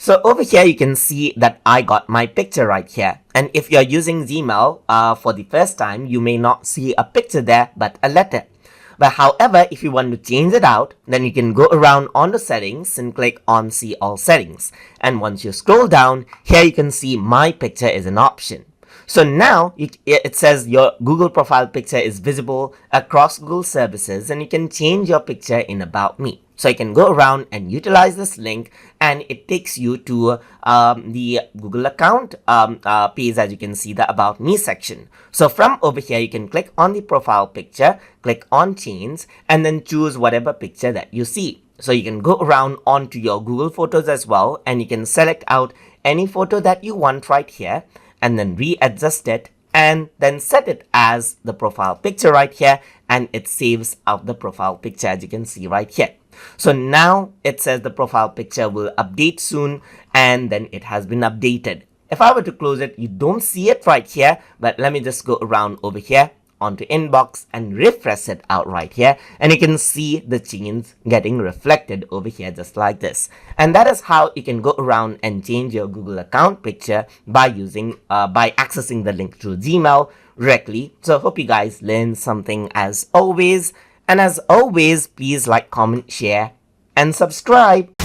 So over here, you can see that I got my picture right here. And if you're using Gmail for the first time, you may not see a picture there, but a letter. But however, if you want to change it out, then you can go around on the settings and click on see all settings. And once you scroll down, here you can see my picture is an option. So now it says your Google profile picture is visible across Google services, and you can change your picture in About Me. So you can go around and utilize this link, and it takes you to the Google account page, as you can see the About Me section. So from over here, you can click on the profile picture, click on change, and then choose whatever picture that you see. So you can go around onto your Google Photos as well, and you can select out any photo that you want right here, and then readjust it and then set it as the profile picture right here, and it saves out the profile picture, as you can see right here. So now it says the profile picture will update soon, and then it has been updated. If I were to close it, you don't see it right here, but let me just go around over here onto inbox and refresh it out right here, and you can see the change getting reflected over here just like this. And that is how you can go around and change your Google account picture by accessing the link through Gmail directly. So hope you guys learned something as always, and as always, please like, comment, share and subscribe.